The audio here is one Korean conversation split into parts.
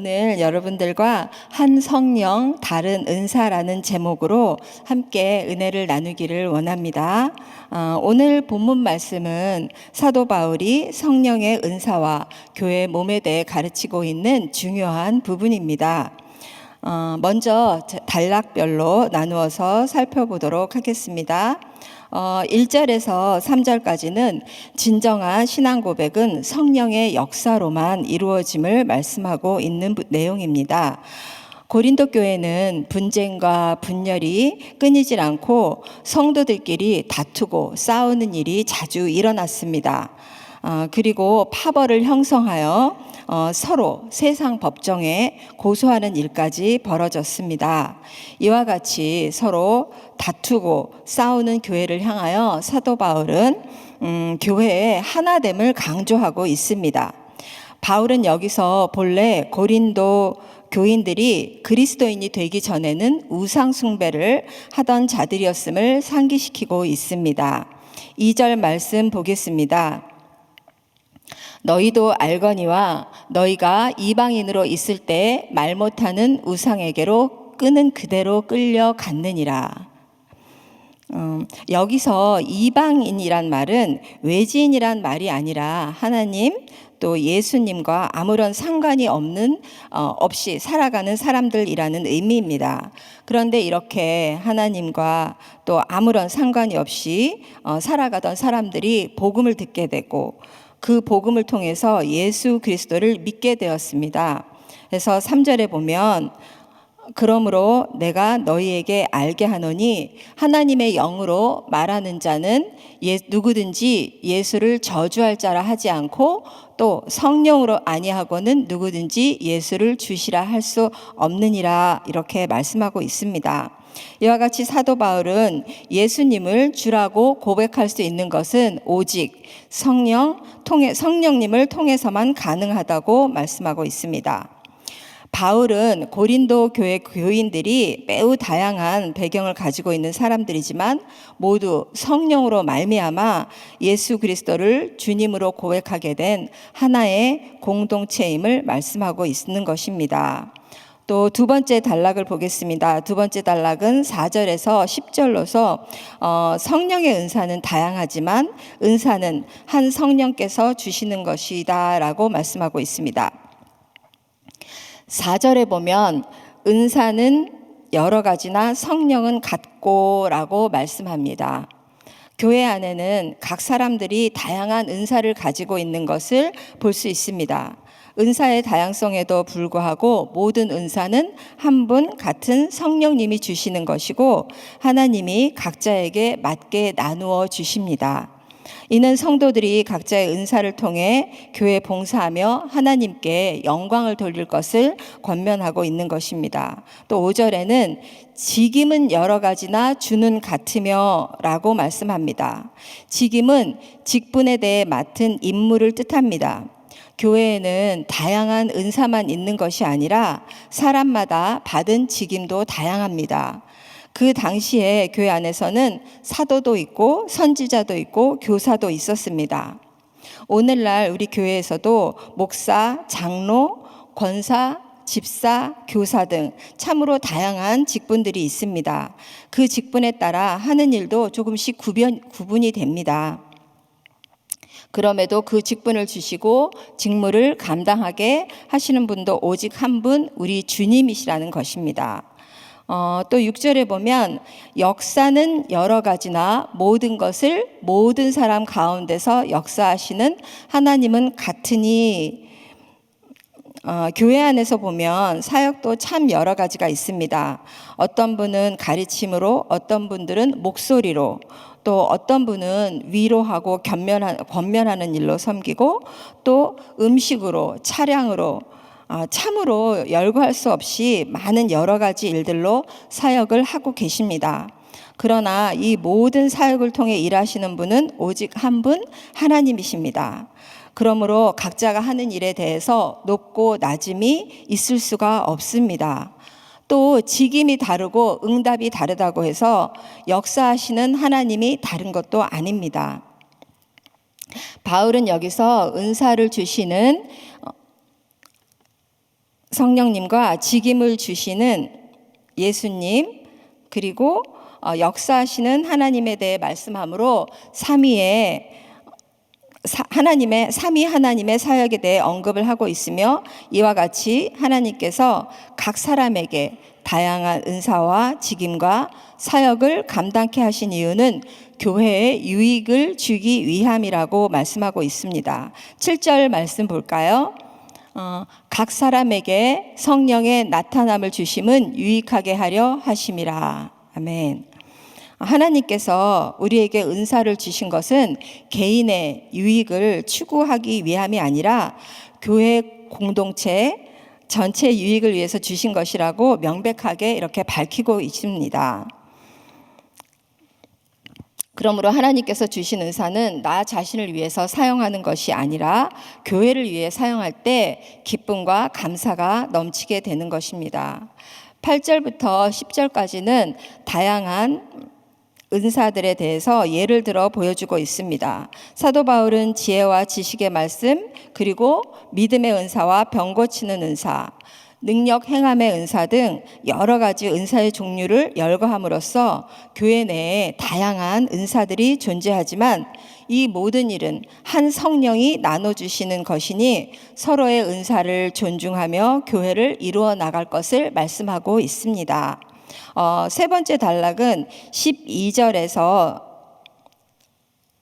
오늘 여러분들과 한 성령 다른 은사라는 제목으로 함께 은혜를 나누기를 원합니다. 오늘 본문 말씀은 사도 바울이 성령의 은사와 교회 몸에 대해 가르치고 있는 중요한 부분입니다. 먼저 단락별로 나누어서 살펴보도록 하겠습니다. 1절에서 3절까지는 진정한 신앙 고백은 성령의 역사로만 이루어짐을 말씀하고 있는 내용입니다. 고린도 교회는 분쟁과 분열이 끊이질 않고 성도들끼리 다투고 싸우는 일이 자주 일어났습니다. 그리고 파벌을 형성하여 서로 세상 법정에 고소하는 일까지 벌어졌습니다. 이와 같이 서로 다투고 싸우는 교회를 향하여 사도 바울은 교회의 하나됨을 강조하고 있습니다. 바울은 여기서 본래 고린도 교인들이 그리스도인이 되기 전에는 우상 숭배를 하던 자들이었음을 상기시키고 있습니다. 2절 말씀 보겠습니다. 너희도 알거니와 너희가 이방인으로 있을 때 말 못하는 우상에게로 끄는 그대로 끌려갔느니라. 여기서 이방인이란 말은 외지인이란 말이 아니라 하나님 또 예수님과 아무런 상관이 없이 살아가는 사람들이라는 의미입니다. 그런데 이렇게 하나님과 또 아무런 상관이 없이 살아가던 사람들이 복음을 듣게 되고 그 복음을 통해서 예수 그리스도를 믿게 되었습니다. 그래서 3절에 보면 그러므로 내가 너희에게 알게 하노니 하나님의 영으로 말하는 자는 누구든지 예수를 저주할 자라 하지 않고 또 성령으로 아니하고는 누구든지 예수를 주시라 할 수 없느니라 이렇게 말씀하고 있습니다. 이와 같이 사도 바울은 예수님을 주라고 고백할 수 있는 것은 오직 성령님을 통해서만 가능하다고 말씀하고 있습니다. 바울은 고린도 교회 교인들이 매우 다양한 배경을 가지고 있는 사람들이지만 모두 성령으로 말미암아 예수 그리스도를 주님으로 고백하게 된 하나의 공동체임을 말씀하고 있는 것입니다. 또 두 번째 단락을 보겠습니다. 두 번째 단락은 4절에서 10절로서 성령의 은사는 다양하지만 은사는 한 성령께서 주시는 것이다 라고 말씀하고 있습니다. 4절에 보면 은사는 여러 가지나 성령은 같고 라고 말씀합니다. 교회 안에는 각 사람들이 다양한 은사를 가지고 있는 것을 볼 수 있습니다. 은사의 다양성에도 불구하고 모든 은사는 한 분 같은 성령님이 주시는 것이고 하나님이 각자에게 맞게 나누어 주십니다. 이는 성도들이 각자의 은사를 통해 교회 봉사하며 하나님께 영광을 돌릴 것을 권면하고 있는 것입니다. 또 5절에는 직임은 여러 가지나 주는 같으며 라고 말씀합니다. 직임은 직분에 대해 맡은 임무를 뜻합니다. 교회에는 다양한 은사만 있는 것이 아니라 사람마다 받은 직임도 다양합니다. 그 당시에 교회 안에서는 사도도 있고 선지자도 있고 교사도 있었습니다. 오늘날 우리 교회에서도 목사, 장로, 권사, 집사, 교사 등 참으로 다양한 직분들이 있습니다. 그 직분에 따라 하는 일도 조금씩 구분이 됩니다. 그럼에도 그 직분을 주시고 직무를 감당하게 하시는 분도 오직 한 분, 우리 주님이시라는 것입니다. 또 6절에 보면 역사는 여러 가지나 모든 것을 모든 사람 가운데서 역사하시는 하나님은 같으니 교회 안에서 보면 사역도 참 여러 가지가 있습니다. 어떤 분은 가르침으로, 어떤 분들은 목소리로, 또 어떤 분은 위로하고 권면하는 일로 섬기고 또 음식으로, 차량으로 참으로 열거할 수 없이 많은 여러 가지 일들로 사역을 하고 계십니다. 그러나 이 모든 사역을 통해 일하시는 분은 오직 한 분 하나님이십니다. 그러므로 각자가 하는 일에 대해서 높고 낮음이 있을 수가 없습니다. 또 직임이 다르고 응답이 다르다고 해서 역사하시는 하나님이 다른 것도 아닙니다. 바울은 여기서 은사를 주시는 성령님과 직임을 주시는 예수님, 그리고 역사하시는 하나님에 대해 말씀하므로 삼위 하나님의 사역에 대해 언급을 하고 있으며, 이와 같이 하나님께서 각 사람에게 다양한 은사와 직임과 사역을 감당케 하신 이유는 교회에 유익을 주기 위함이라고 말씀하고 있습니다. 7절 말씀 볼까요? 각 사람에게 성령의 나타남을 주심은 유익하게 하려 하심이라. 아멘. 하나님께서 우리에게 은사를 주신 것은 개인의 유익을 추구하기 위함이 아니라 교회 공동체 전체 유익을 위해서 주신 것이라고 명백하게 이렇게 밝히고 있습니다. 그러므로 하나님께서 주신 은사는 나 자신을 위해서 사용하는 것이 아니라 교회를 위해 사용할 때 기쁨과 감사가 넘치게 되는 것입니다. 8절부터 10절까지는 다양한 은사들에 대해서 예를 들어 보여주고 있습니다. 사도 바울은 지혜와 지식의 말씀, 그리고 믿음의 은사와 병 고치는 은사, 능력 행함의 은사 등 여러 가지 은사의 종류를 열거함으로써 교회 내에 다양한 은사들이 존재하지만 이 모든 일은 한 성령이 나눠주시는 것이니 서로의 은사를 존중하며 교회를 이루어 나갈 것을 말씀하고 있습니다. 세 번째 단락은 12절에서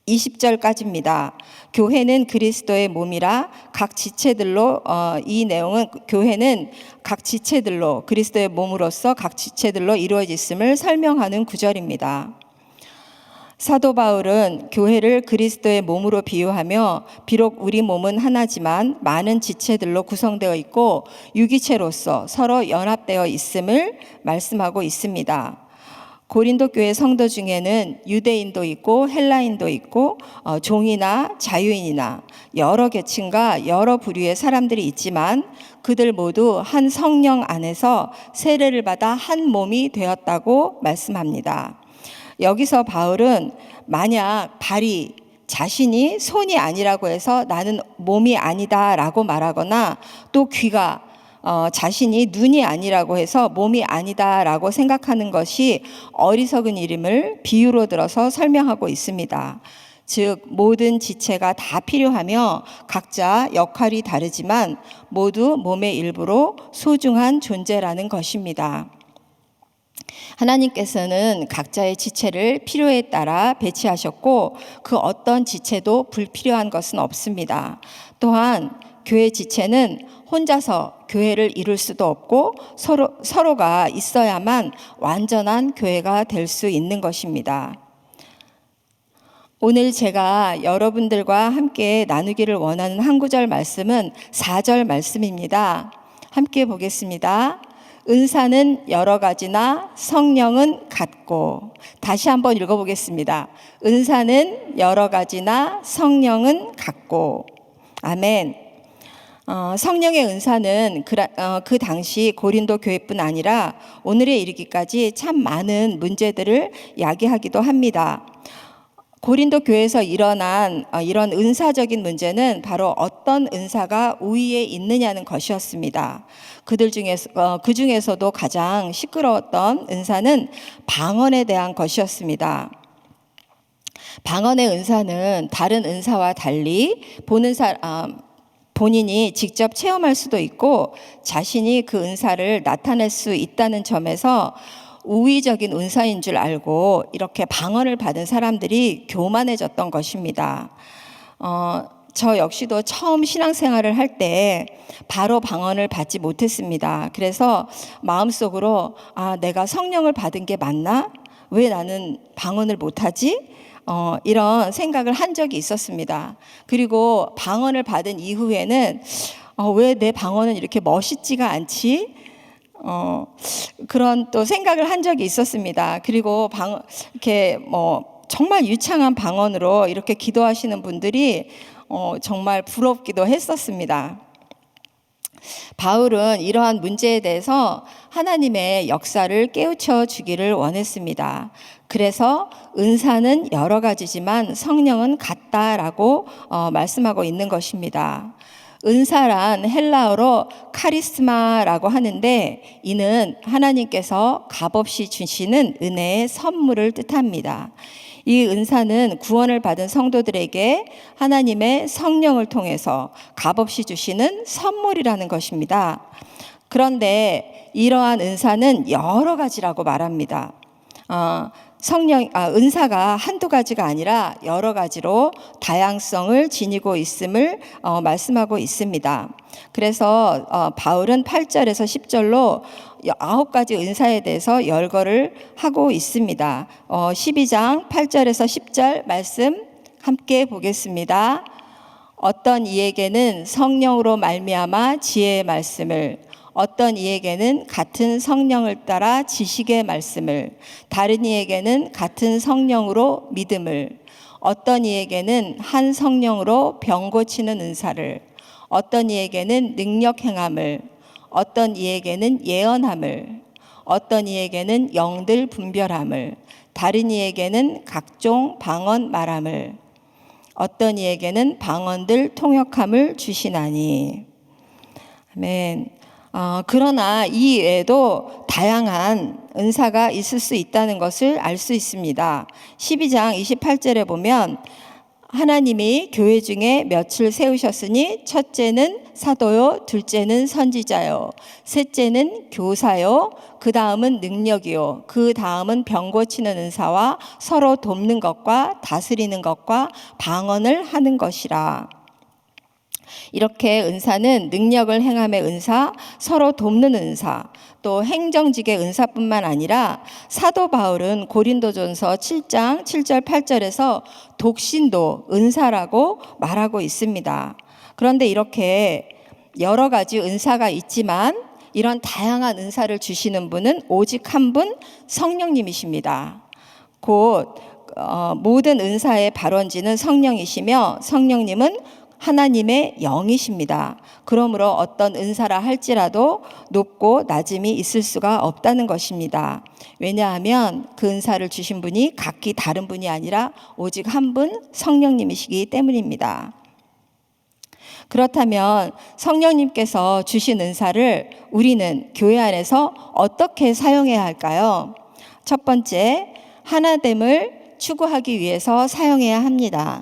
20절까지입니다. 교회는 그리스도의 몸이라 각 지체들로, 이 내용은 교회는 각 지체들로, 그리스도의 몸으로서 각 지체들로 이루어졌음을 설명하는 구절입니다. 사도 바울은 교회를 그리스도의 몸으로 비유하며 비록 우리 몸은 하나지만 많은 지체들로 구성되어 있고 유기체로서 서로 연합되어 있음을 말씀하고 있습니다. 고린도 교회 성도 중에는 유대인도 있고 헬라인도 있고 종이나 자유인이나 여러 계층과 여러 부류의 사람들이 있지만 그들 모두 한 성령 안에서 세례를 받아 한 몸이 되었다고 말씀합니다. 여기서 바울은 만약 발이 자신이 손이 아니라고 해서 나는 몸이 아니다라고 말하거나 또 귀가 자신이 눈이 아니라고 해서 몸이 아니다라고 생각하는 것이 어리석은 일임을 비유로 들어서 설명하고 있습니다. 즉 모든 지체가 다 필요하며 각자 역할이 다르지만 모두 몸의 일부로 소중한 존재라는 것입니다. 하나님께서는 각자의 지체를 필요에 따라 배치하셨고 그 어떤 지체도 불필요한 것은 없습니다. 또한 교회 지체는 혼자서 교회를 이룰 수도 없고 서로가 있어야만 완전한 교회가 될 수 있는 것입니다. 오늘 제가 여러분들과 함께 나누기를 원하는 한 구절 말씀은 4절 말씀입니다. 함께 보겠습니다. 은사는 여러 가지나 성령은 같고. 다시 한번 읽어보겠습니다. 은사는 여러 가지나 성령은 같고. 아멘. 성령의 은사는 그 당시 고린도 교회뿐 아니라 오늘에 이르기까지 참 많은 문제들을 야기하기도 합니다. 고린도 교회에서 일어난 이런 은사적인 문제는 바로 어떤 은사가 우위에 있느냐는 것이었습니다. 그 중에서도 가장 시끄러웠던 은사는 방언에 대한 것이었습니다. 방언의 은사는 다른 은사와 달리 본인이 직접 체험할 수도 있고 자신이 그 은사를 나타낼 수 있다는 점에서 우위적인 은사인 줄 알고 이렇게 방언을 받은 사람들이 교만해졌던 것입니다. 저 역시도 처음 신앙생활을 할 때 바로 방언을 받지 못했습니다. 그래서 마음속으로 내가 성령을 받은 게 맞나? 왜 나는 방언을 못하지? 이런 생각을 한 적이 있었습니다. 그리고 방언을 받은 이후에는 왜 내 방언은 이렇게 멋있지가 않지? 그런 또 생각을 한 적이 있었습니다. 그리고 이렇게 정말 유창한 방언으로 이렇게 기도하시는 분들이 정말 부럽기도 했었습니다. 바울은 이러한 문제에 대해서 하나님의 역사를 깨우쳐 주기를 원했습니다. 그래서 은사는 여러 가지지만 성령은 같다라고 말씀하고 있는 것입니다. 은사란 헬라어로 카리스마라고 하는데 이는 하나님께서 값없이 주시는 은혜의 선물을 뜻합니다. 이 은사는 구원을 받은 성도들에게 하나님의 성령을 통해서 값없이 주시는 선물이라는 것입니다. 그런데 이러한 은사는 여러 가지라고 말합니다. 은사가 한두 가지가 아니라 여러 가지로 다양성을 지니고 있음을 말씀하고 있습니다. 그래서 바울은 8절에서 10절로 9가지 은사에 대해서 열거를 하고 있습니다. 12장 8절에서 10절 말씀 함께 보겠습니다. 어떤 이에게는 성령으로 말미암아 지혜의 말씀을, 어떤 이에게는 같은 성령을 따라 지식의 말씀을, 다른 이에게는 같은 성령으로 믿음을, 어떤 이에게는 한 성령으로 병 고치는 은사를, 어떤 이에게는 능력 행함을, 어떤 이에게는 예언함을, 어떤 이에게는 영들 분별함을, 다른 이에게는 각종 방언 말함을, 어떤 이에게는 방언들 통역함을 주시나니. 아멘. 그러나 이 외에도 다양한 은사가 있을 수 있다는 것을 알 수 있습니다. 12장 28절에 보면 하나님이 교회 중에 몇을 세우셨으니 첫째는 사도요, 둘째는 선지자요, 셋째는 교사요, 그 다음은 능력이요, 그 다음은 병 고치는 은사와 서로 돕는 것과 다스리는 것과 방언을 하는 것이라. 이렇게 은사는 능력을 행함의 은사, 서로 돕는 은사, 또 행정직의 은사뿐만 아니라 사도 바울은 고린도전서 7장 7절 8절에서 독신도 은사라고 말하고 있습니다. 그런데 이렇게 여러 가지 은사가 있지만 이런 다양한 은사를 주시는 분은 오직 한 분, 성령님이십니다. 곧 모든 은사의 발원지는 성령이시며 성령님은 하나님의 영이십니다. 그러므로 어떤 은사라 할지라도 높고 낮음이 있을 수가 없다는 것입니다. 왜냐하면 그 은사를 주신 분이 각기 다른 분이 아니라 오직 한 분 성령님이시기 때문입니다. 그렇다면 성령님께서 주신 은사를 우리는 교회 안에서 어떻게 사용해야 할까요? 첫 번째, 하나됨을 추구하기 위해서 사용해야 합니다.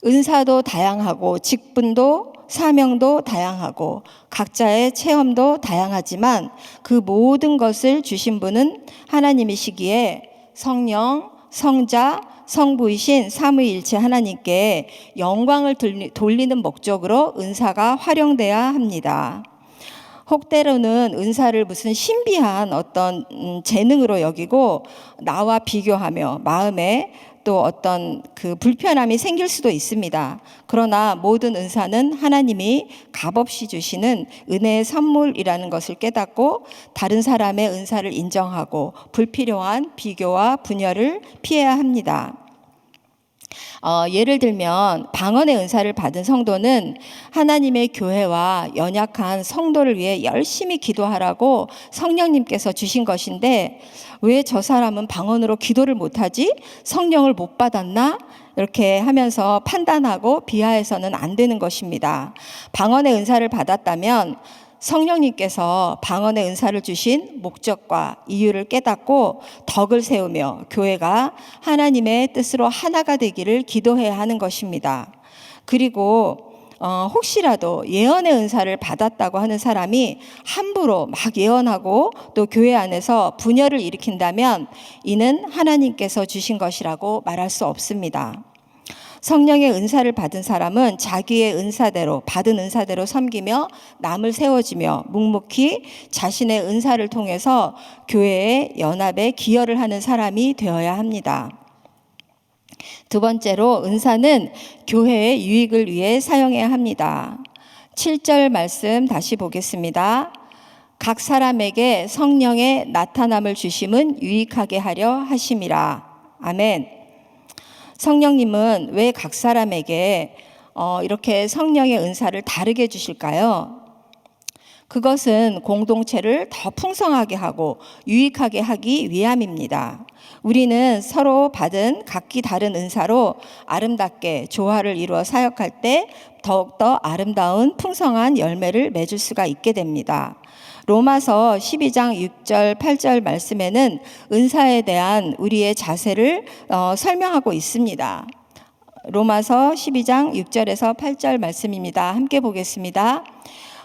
은사도 다양하고 직분도 사명도 다양하고 각자의 체험도 다양하지만 그 모든 것을 주신 분은 하나님이시기에 성령, 성자, 성부이신 삼위일체 하나님께 영광을 돌리는 목적으로 은사가 활용돼야 합니다. 혹때로는 은사를 무슨 신비한 어떤 재능으로 여기고 나와 비교하며 마음에 또 어떤 그 불편함이 생길 수도 있습니다. 그러나 모든 은사는 하나님이 값없이 주시는 은혜의 선물이라는 것을 깨닫고 다른 사람의 은사를 인정하고 불필요한 비교와 분열을 피해야 합니다. 예를 들면 방언의 은사를 받은 성도는 하나님의 교회와 연약한 성도를 위해 열심히 기도하라고 성령님께서 주신 것인데 왜 저 사람은 방언으로 기도를 못하지? 성령을 못 받았나? 이렇게 하면서 판단하고 비하해서는 안 되는 것입니다. 방언의 은사를 받았다면 성령님께서 방언의 은사를 주신 목적과 이유를 깨닫고 덕을 세우며 교회가 하나님의 뜻으로 하나가 되기를 기도해야 하는 것입니다. 그리고 혹시라도 예언의 은사를 받았다고 하는 사람이 함부로 막 예언하고 또 교회 안에서 분열을 일으킨다면 이는 하나님께서 주신 것이라고 말할 수 없습니다. 성령의 은사를 받은 사람은 자기의 은사대로 받은 은사대로 섬기며 남을 세워주며 묵묵히 자신의 은사를 통해서 교회의 연합에 기여를 하는 사람이 되어야 합니다. 두 번째로 은사는 교회의 유익을 위해 사용해야 합니다. 7절 말씀 다시 보겠습니다. 각 사람에게 성령의 나타남을 주심은 유익하게 하려 하심이라. 아멘. 성령님은 왜 각 사람에게 이렇게 성령의 은사를 다르게 주실까요? 그것은 공동체를 더 풍성하게 하고 유익하게 하기 위함입니다. 우리는 서로 받은 각기 다른 은사로 아름답게 조화를 이루어 사역할 때 더욱더 아름다운 풍성한 열매를 맺을 수가 있게 됩니다. 로마서 12장 6절 8절 말씀에는 은사에 대한 우리의 자세를 설명하고 있습니다. 로마서 12장 6절에서 8절 말씀입니다. 함께 보겠습니다.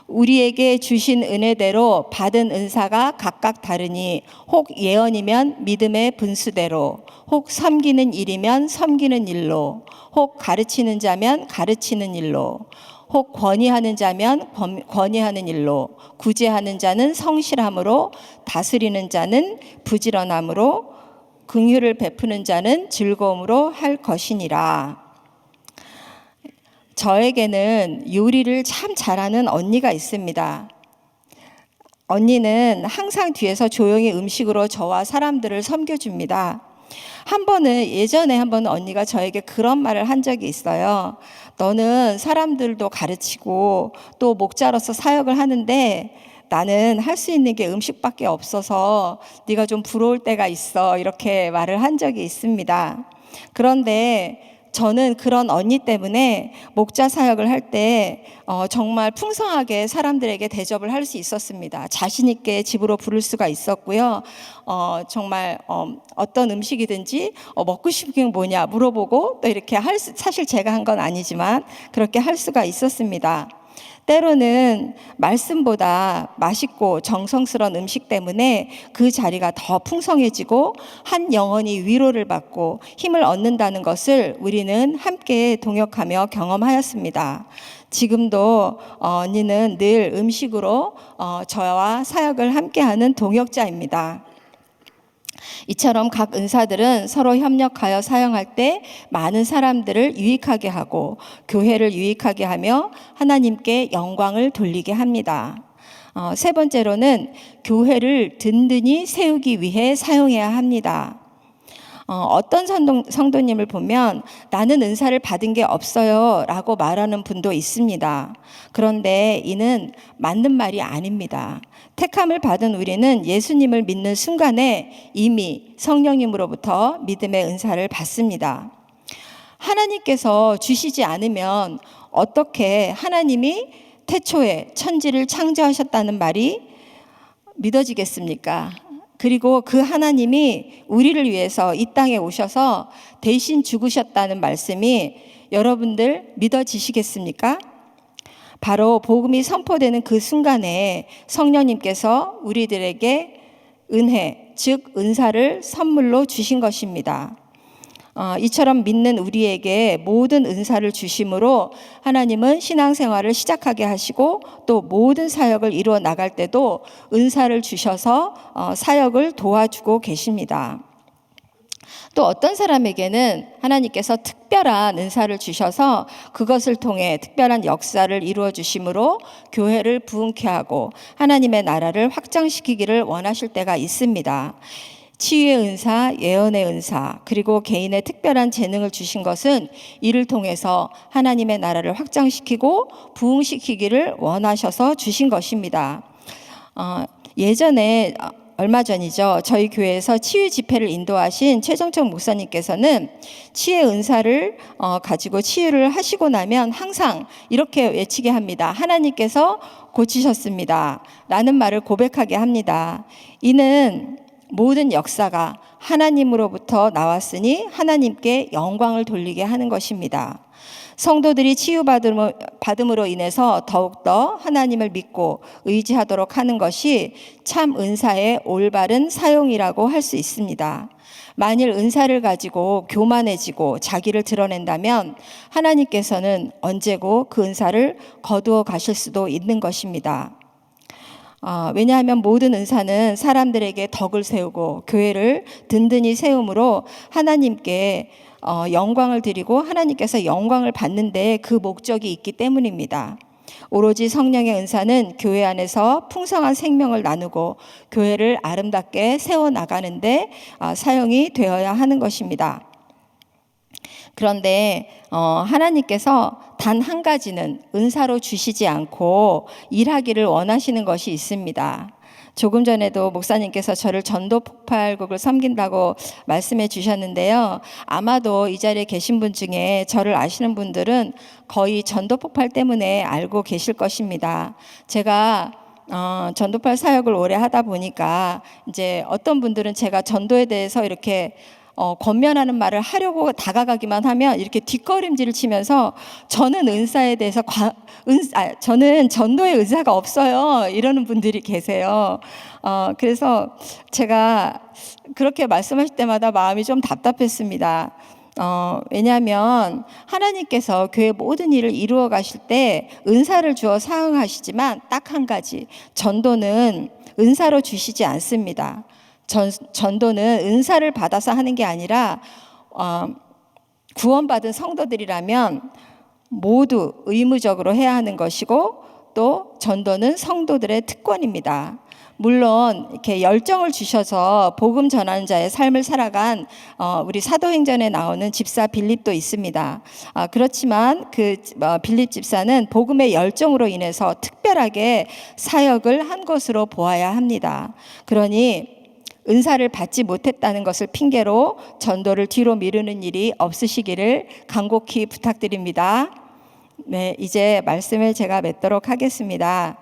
우리에게 주신 은혜대로 받은 은사가 각각 다르니 혹 예언이면 믿음의 분수대로, 혹 섬기는 일이면 섬기는 일로, 혹 가르치는 자면 가르치는 일로, 혹 권위하는 자면 권위하는 일로, 구제하는 자는 성실함으로, 다스리는 자는 부지런함으로, 긍휼을 베푸는 자는 즐거움으로 할 것이니라. 저에게는 요리를 참 잘하는 언니가 있습니다. 언니는 항상 뒤에서 조용히 음식으로 저와 사람들을 섬겨줍니다. 예전에 한 번 언니가 저에게 그런 말을 한 적이 있어요. 너는 사람들도 가르치고 또 목자로서 사역을 하는데 나는 할 수 있는 게 음식밖에 없어서 네가 좀 부러울 때가 있어. 이렇게 말을 한 적이 있습니다. 그런데 저는 그런 언니 때문에 목자 사역을 할 때 정말 풍성하게 사람들에게 대접을 할 수 있었습니다. 자신 있게 집으로 부를 수가 있었고요. 정말 어떤 음식이든지 먹고 싶은 게 뭐냐 물어보고 또 이렇게 사실 제가 한 건 아니지만 그렇게 할 수가 있었습니다. 때로는 말씀보다 맛있고 정성스러운 음식 때문에 그 자리가 더 풍성해지고 한 영혼이 위로를 받고 힘을 얻는다는 것을 우리는 함께 동역하며 경험하였습니다. 지금도 언니는 늘 음식으로 저와 사역을 함께하는 동역자입니다. 이처럼 각 은사들은 서로 협력하여 사용할 때 많은 사람들을 유익하게 하고 교회를 유익하게 하며 하나님께 영광을 돌리게 합니다. 세 번째로는 교회를 든든히 세우기 위해 사용해야 합니다. 어떤 성도님을 보면 나는 은사를 받은 게 없어요 라고 말하는 분도 있습니다. 그런데 이는 맞는 말이 아닙니다. 택함을 받은 우리는 예수님을 믿는 순간에 이미 성령님으로부터 믿음의 은사를 받습니다. 하나님께서 주시지 않으면 어떻게 하나님이 태초에 천지를 창조하셨다는 말이 믿어지겠습니까? 그리고 그 하나님이 우리를 위해서 이 땅에 오셔서 대신 죽으셨다는 말씀이 여러분들 믿어지시겠습니까? 바로 복음이 선포되는 그 순간에 성령님께서 우리들에게 은혜, 즉 은사를 선물로 주신 것입니다. 이처럼 믿는 우리에게 모든 은사를 주심으로 하나님은 신앙생활을 시작하게 하시고 또 모든 사역을 이루어 나갈 때도 은사를 주셔서 사역을 도와주고 계십니다. 또 어떤 사람에게는 하나님께서 특별한 은사를 주셔서 그것을 통해 특별한 역사를 이루어 주심으로 교회를 부흥케 하고 하나님의 나라를 확장시키기를 원하실 때가 있습니다. 치유의 은사, 예언의 은사, 그리고 개인의 특별한 재능을 주신 것은 이를 통해서 하나님의 나라를 확장시키고 부흥시키기를 원하셔서 주신 것입니다. 예전에 얼마 전이죠. 저희 교회에서 치유 집회를 인도하신 최정청 목사님께서는 치유의 은사를 가지고 치유를 하시고 나면 항상 이렇게 외치게 합니다. 하나님께서 고치셨습니다. 라는 말을 고백하게 합니다. 이는 모든 역사가 하나님으로부터 나왔으니 하나님께 영광을 돌리게 하는 것입니다. 성도들이 치유받음으로 인해서 더욱더 하나님을 믿고 의지하도록 하는 것이 참 은사의 올바른 사용이라고 할 수 있습니다. 만일 은사를 가지고 교만해지고 자기를 드러낸다면 하나님께서는 언제고 그 은사를 거두어 가실 수도 있는 것입니다. 왜냐하면 모든 은사는 사람들에게 덕을 세우고 교회를 든든히 세움으로 하나님께 영광을 드리고 하나님께서 영광을 받는데 그 목적이 있기 때문입니다. 오로지 성령의 은사는 교회 안에서 풍성한 생명을 나누고 교회를 아름답게 세워나가는데 사용이 되어야 하는 것입니다. 그런데 하나님께서 단 한 가지는 은사로 주시지 않고 일하기를 원하시는 것이 있습니다. 조금 전에도 목사님께서 저를 전도 폭발국을 섬긴다고 말씀해 주셨는데요. 아마도 이 자리에 계신 분 중에 저를 아시는 분들은 거의 전도 폭발 때문에 알고 계실 것입니다. 제가 전도팔 사역을 오래 하다 보니까 이제 어떤 분들은 제가 전도에 대해서 이렇게 권면하는 말을 하려고 다가가기만 하면 이렇게 뒷걸음질을 치면서 저는 은사에 대해서 저는 전도의 은사가 없어요 이러는 분들이 계세요. 그래서 제가 그렇게 말씀하실 때마다 마음이 좀 답답했습니다. 왜냐하면 하나님께서 교회 모든 일을 이루어 가실 때 은사를 주어 사용하시지만 딱 한 가지, 전도는 은사로 주시지 않습니다. 전도는 은사를 받아서 하는 게 아니라 구원받은 성도들이라면 모두 의무적으로 해야 하는 것이고, 또 전도는 성도들의 특권입니다. 물론 이렇게 열정을 주셔서 복음 전하는 자의 삶을 살아간 우리 사도행전에 나오는 집사 빌립도 있습니다. 그렇지만 그 빌립 집사는 복음의 열정으로 인해서 특별하게 사역을 한 것으로 보아야 합니다. 그러니 은사를 받지 못했다는 것을 핑계로 전도를 뒤로 미루는 일이 없으시기를 간곡히 부탁드립니다. 네, 이제 말씀을 제가 맺도록 하겠습니다.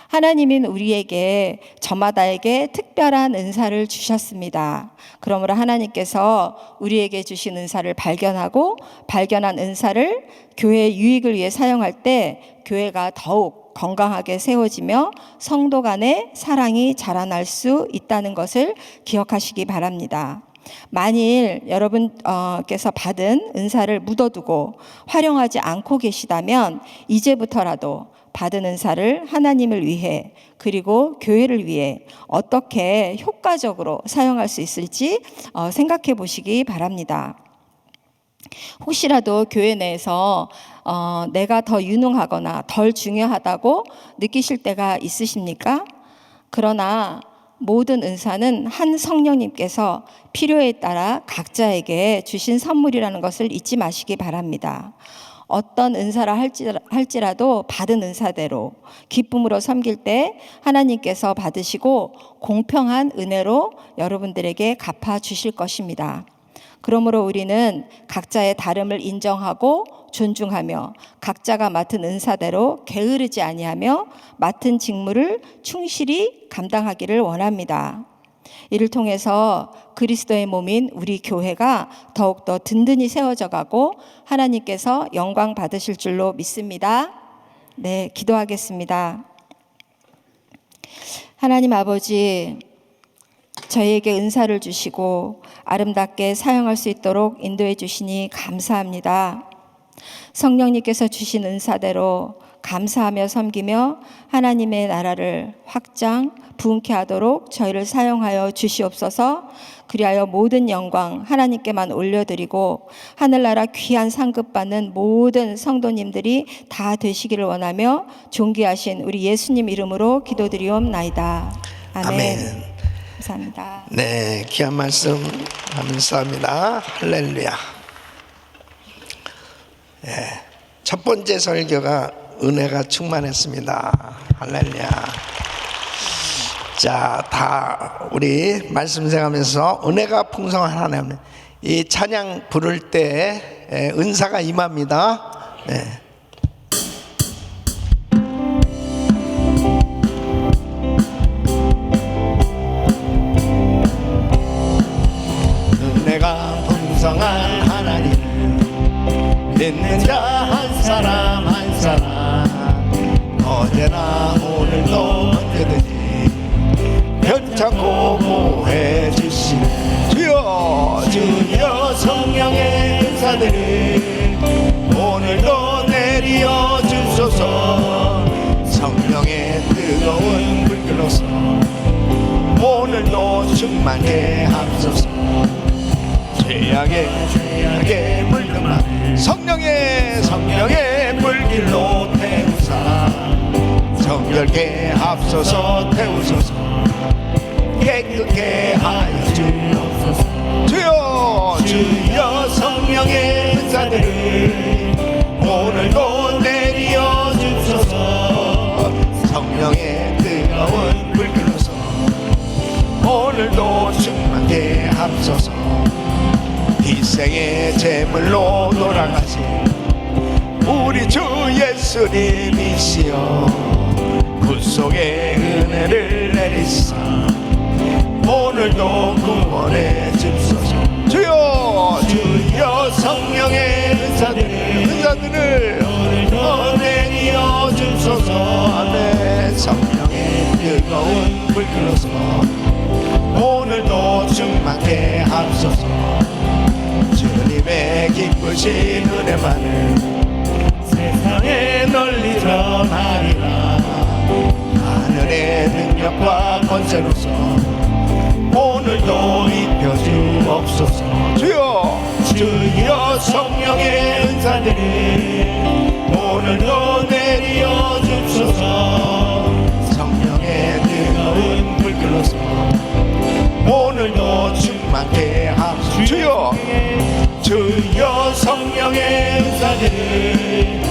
하나님은 우리에게 저마다에게 특별한 은사를 주셨습니다. 그러므로 하나님께서 우리에게 주신 은사를 발견하고 발견한 은사를 교회의 유익을 위해 사용할 때 교회가 더욱 건강하게 세워지며 성도 간의 사랑이 자라날 수 있다는 것을 기억하시기 바랍니다. 만일 여러분께서 받은 은사를 묻어두고 활용하지 않고 계시다면 이제부터라도 받은 은사를 하나님을 위해 그리고 교회를 위해 어떻게 효과적으로 사용할 수 있을지 생각해 보시기 바랍니다. 혹시라도 교회 내에서 내가 더 유능하거나 덜 중요하다고 느끼실 때가 있으십니까? 그러나 모든 은사는 한 성령님께서 필요에 따라 각자에게 주신 선물이라는 것을 잊지 마시기 바랍니다. 어떤 은사라 할지라도 받은 은사대로 기쁨으로 섬길 때 하나님께서 받으시고 공평한 은혜로 여러분들에게 갚아 주실 것입니다. 그러므로 우리는 각자의 다름을 인정하고 존중하며 각자가 맡은 은사대로 게으르지 아니하며 맡은 직무를 충실히 감당하기를 원합니다. 이를 통해서 그리스도의 몸인 우리 교회가 더욱더 든든히 세워져 가고 하나님께서 영광 받으실 줄로 믿습니다. 네, 기도하겠습니다. 하나님 아버지, 저희에게 은사를 주시고 아름답게 사용할 수 있도록 인도해 주시니 감사합니다. 성령님께서 주신 은사대로 감사하며 섬기며 하나님의 나라를 확장, 부흥케 하도록 저희를 사용하여 주시옵소서. 그리하여 모든 영광 하나님께만 올려드리고 하늘나라 귀한 상급 받는 모든 성도님들이 다 되시기를 원하며 존귀하신 우리 예수님 이름으로 기도드리옵나이다. 아멘. 아멘. 감사합니다. 네, 귀한 말씀 감사합니다. 할렐루야. 네, 첫 번째 설교가 은혜가 충만했습니다. 할렐루야. 자, 다 우리 말씀 생각하면서 은혜가 풍성한 하나님, 이 찬양 부를 때 은사가 임합니다. 네. 은혜가 풍성한 하나님, 믿는 자 한 사람 한 사람, 어제나 오늘도 언제든지 편찮고 보호해 주시네. 주여 주여 성령의 은사들을 오늘도 내리어 주소서. 성령의 뜨거운 불길로서 오늘도 충만케 하소서. 죄악에 물들만 성령의 불길로 태우사 정결케 하소서. 태우소서. 깨끗게 하여 주옵소서. 주여 주여 성령의 은사 제물로 돌아가신 우리 주 예수님이시여 구속의 은혜를 내리사 오늘도 구원해 주소서. 주여 주여 성령의 은사들을 오늘도 내리어 주소서. 아멘. 성령의 뜨거운 불 끓어서 오늘도 충만케 하소서. 주님의 기쁘신 은혜만을 세상에 널리 전하리라. 하늘의 능력과 권세로서 오늘도 입혀주옵소서. 주여 주여 성령의 은사들을 오늘도 내리어 주소서. 성령의 뜨거운 불 끓어서 오늘도 충만케 하소서. 주여 주여 성령의 은사들을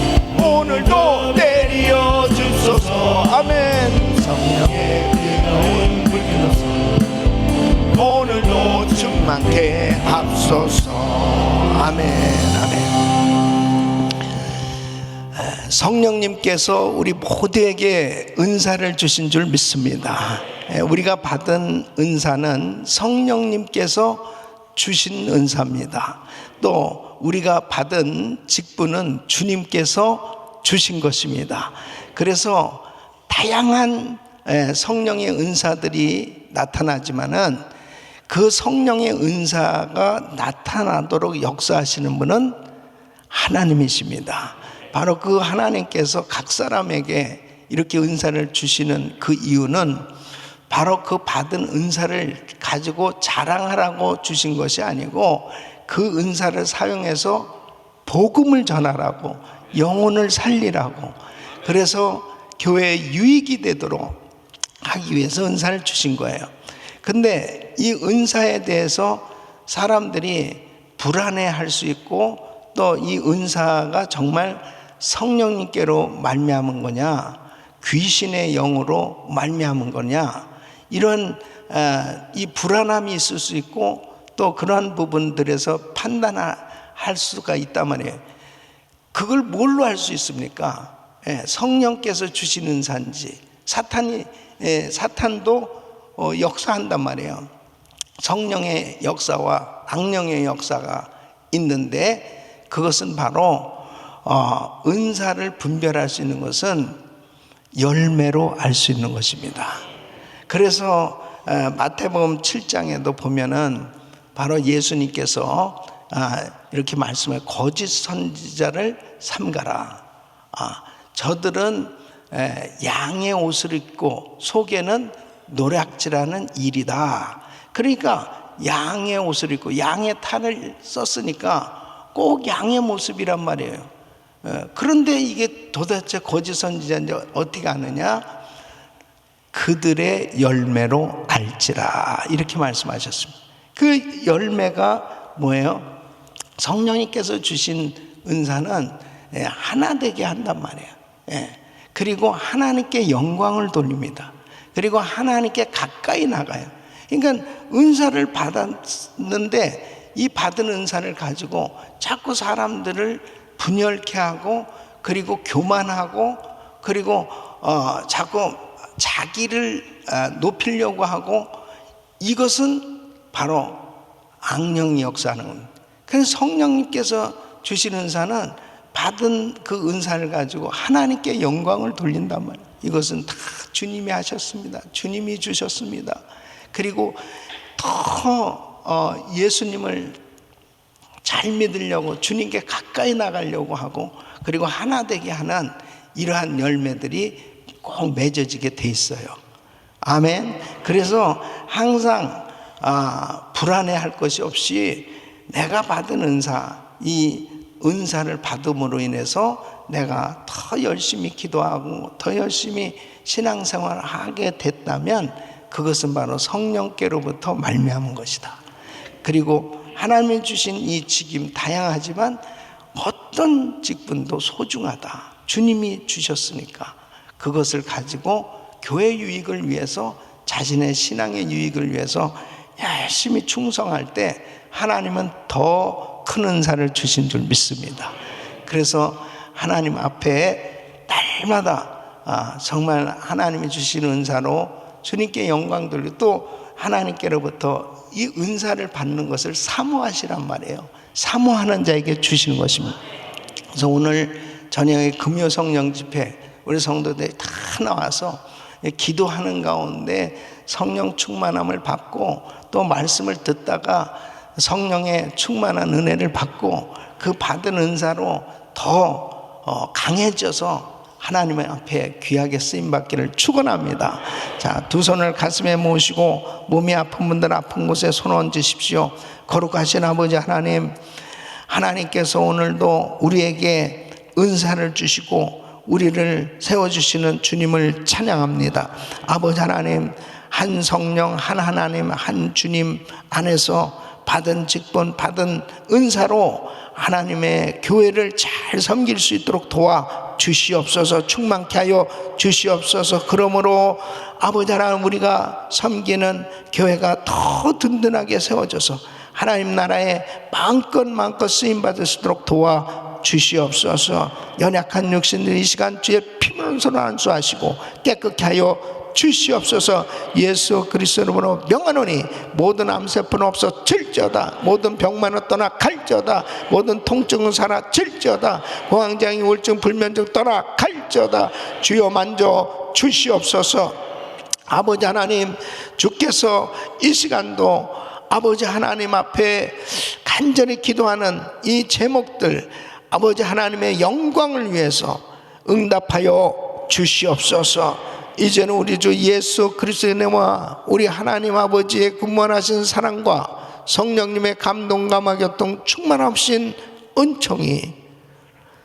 오늘도 내리어 주소서. 아멘. 성령의 뜨거운 불 끓어서 오늘도 충만케 하소서. 아멘. 아멘. 성령님께서 우리 모두에게 은사를 주신 줄 믿습니다. 우리가 받은 은사는 성령님께서 주신 은사입니다. 또 우리가 받은 직분은 주님께서 주신 것입니다. 그래서 다양한 성령의 은사들이 나타나지만은 그 성령의 은사가 나타나도록 역사하시는 분은 하나님이십니다. 바로 그 하나님께서 각 사람에게 이렇게 은사를 주시는 그 이유는 바로 그 받은 은사를 가지고 자랑하라고 주신 것이 아니고 그 은사를 사용해서 복음을 전하라고, 영혼을 살리라고, 그래서 교회에 유익이 되도록 하기 위해서 은사를 주신 거예요. 근데 이 은사에 대해서 사람들이 불안해할 수 있고 또 이 은사가 정말 성령님께로 말미암은 거냐, 귀신의 영으로 말미암은 거냐, 이런 이 불안함이 있을 수 있고 또 그러한 부분들에서 판단할 수가 있단 말이에요. 그걸 뭘로 할 수 있습니까? 성령께서 주신 은사인지, 사탄도 역사한단 말이에요. 성령의 역사와 악령의 역사가 있는데 그것은 바로 은사를 분별할 수 있는 것은 열매로 알 수 있는 것입니다. 그래서 마태복음 7장에도 보면은 바로 예수님께서 이렇게 말씀해, 거짓 선지자를 삼가라. 저들은 양의 옷을 입고 속에는 노략질하는 일이다. 그러니까 양의 옷을 입고 양의 탈을 썼으니까 꼭 양의 모습이란 말이에요. 그런데 이게 도대체 거짓 선지자인지 어떻게 아느냐? 그들의 열매로 알지라, 이렇게 말씀하셨습니다. 그 열매가 뭐예요? 성령님께서 주신 은사는 하나 되게 한단 말이에요. 그리고 하나님께 영광을 돌립니다. 그리고 하나님께 가까이 나가요. 그러니까 은사를 받았는데 이 받은 은사를 가지고 자꾸 사람들을 분열케 하고, 그리고 교만하고, 그리고 자꾸 자기를 높이려고 하고, 이것은 바로 악령이 역사하는 겁니다. 그래서 성령님께서 주신 은사는 받은 그 은사를 가지고 하나님께 영광을 돌린단 말이에요. 이것은 다 주님이 하셨습니다. 주님이 주셨습니다. 그리고 더 예수님을 잘 믿으려고, 주님께 가까이 나가려고 하고, 그리고 하나 되게 하는 이러한 열매들이 꼭 맺어지게 돼 있어요. 아멘. 그래서 항상 불안해할 것이 없이 내가 받은 은사, 이 은사를 받음으로 인해서 내가 더 열심히 기도하고 더 열심히 신앙생활을 하게 됐다면 그것은 바로 성령께로부터 말미암은 것이다. 그리고 하나님이 주신 이 직임 다양하지만 어떤 직분도 소중하다. 주님이 주셨으니까 그것을 가지고 교회 유익을 위해서, 자신의 신앙의 유익을 위해서 열심히 충성할 때 하나님은 더 큰 은사를 주신 줄 믿습니다. 그래서 하나님 앞에 날마다 정말 하나님이 주시는 은사로 주님께 영광 돌리고 또 하나님께로부터 이 은사를 받는 것을 사모하시란 말이에요. 사모하는 자에게 주시는 것입니다. 그래서 오늘 저녁에 금요 성령 집회 우리 성도들이 다 나와서 기도하는 가운데 성령 충만함을 받고 또 말씀을 듣다가 성령의 충만한 은혜를 받고 그 받은 은사로 더 강해져서 하나님의 앞에 귀하게 쓰임받기를 축원합니다. 자, 두 손을 가슴에 모으시고 몸이 아픈 분들 아픈 곳에 손 얹으십시오. 거룩하신 아버지 하나님, 하나님께서 오늘도 우리에게 은사를 주시고 우리를 세워주시는 주님을 찬양합니다. 아버지 하나님, 한 성령, 한 하나님, 한 주님 안에서 받은 직분, 받은 은사로 하나님의 교회를 잘 섬길 수 있도록 도와 주시옵소서. 충만케 하여 주시옵소서. 그러므로 아버지 하나님, 우리가 섬기는 교회가 더 든든하게 세워져서 하나님 나라에 마음껏 쓰임받을 수 있도록 도와 주시옵소서. 연약한 육신들 이 시간 주의 피문을 안수하시고 깨끗게 하여 주시옵소서. 예수 그리스도 이름으로 명하노니 모든 암세포는 없어질지어다. 모든 병만은 떠나 갈지어다. 모든 통증은 사라질지어다. 공황장애 우울증 불면증 떠나 갈지어다. 주여 만져 주시옵소서. 아버지 하나님, 주께서 이 시간도 아버지 하나님 앞에 간절히 기도하는 이 제목들 아버지 하나님의 영광을 위해서 응답하여 주시옵소서. 이제는 우리 주 예수 그리스도의 은혜와 우리 하나님 아버지의 군무하신 사랑과 성령님의 감동 감화 교통 충만하신 은총이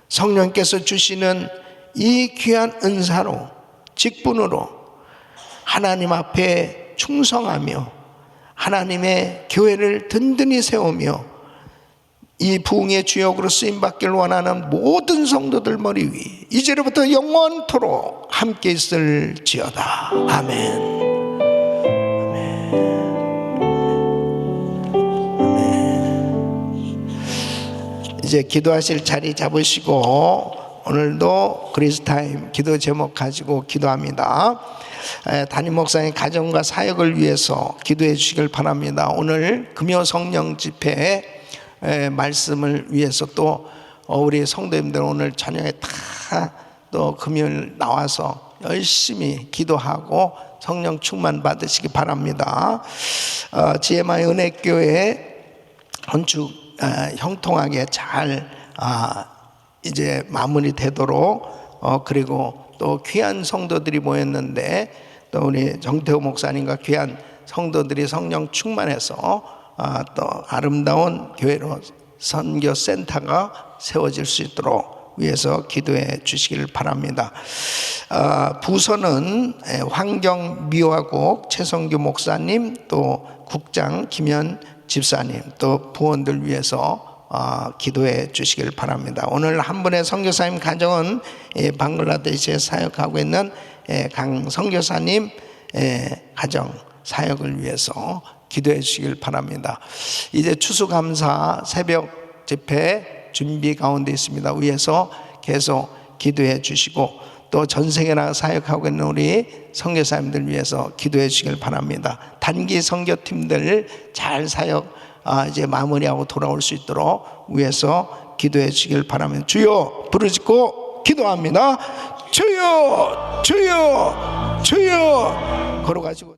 성령께서 주시는 이 귀한 은사로 직분으로 하나님 앞에 충성하며 하나님의 교회를 든든히 세우며 이 부흥의 주역으로 쓰임받기를 원하는 모든 성도들 머리 위 이제로부터 영원토록 함께 있을지어다. 아멘. 이제 기도하실 자리 잡으시고 오늘도 그리스타임 기도 제목 가지고 기도합니다. 담임 목사님 가정과 사역을 위해서 기도해 주시길 바랍니다. 오늘 금요 성령 집회 말씀을 위해서 또 우리 성도님들 오늘 저녁에 다 또 금요일 나와서 열심히 기도하고 성령 충만 받으시기 바랍니다. GMI 은혜교회 건축 형통하게 잘 이제 마무리되도록 그리고 또 귀한 성도들이 모였는데 또 우리 정태호 목사님과 귀한 성도들이 성령 충만해서 또 아름다운 교회로 선교센터가 세워질 수 있도록 위해서 기도해 주시길 바랍니다. 부서는 환경미화국 최성규 목사님, 또 국장 김현 집사님, 또 부원들 위해서 기도해 주시길 바랍니다. 오늘 한 분의 선교사님 가정은 방글라데시에 사역하고 있는 강 선교사님 가정 사역을 위해서 기도해 주시길 바랍니다. 이제 추수감사 새벽 집회 준비 가운데 있습니다. 위에서 계속 기도해 주시고 또 전 세계 나가 사역하고 있는 우리 선교사님들 위해서 기도해 주시길 바랍니다. 단기 선교팀들 잘 사역 이제 마무리하고 돌아올 수 있도록 위해서 기도해 주시길 바랍니다. 주여 부르짖고 기도합니다. 주여 주여 주여 걸어가시고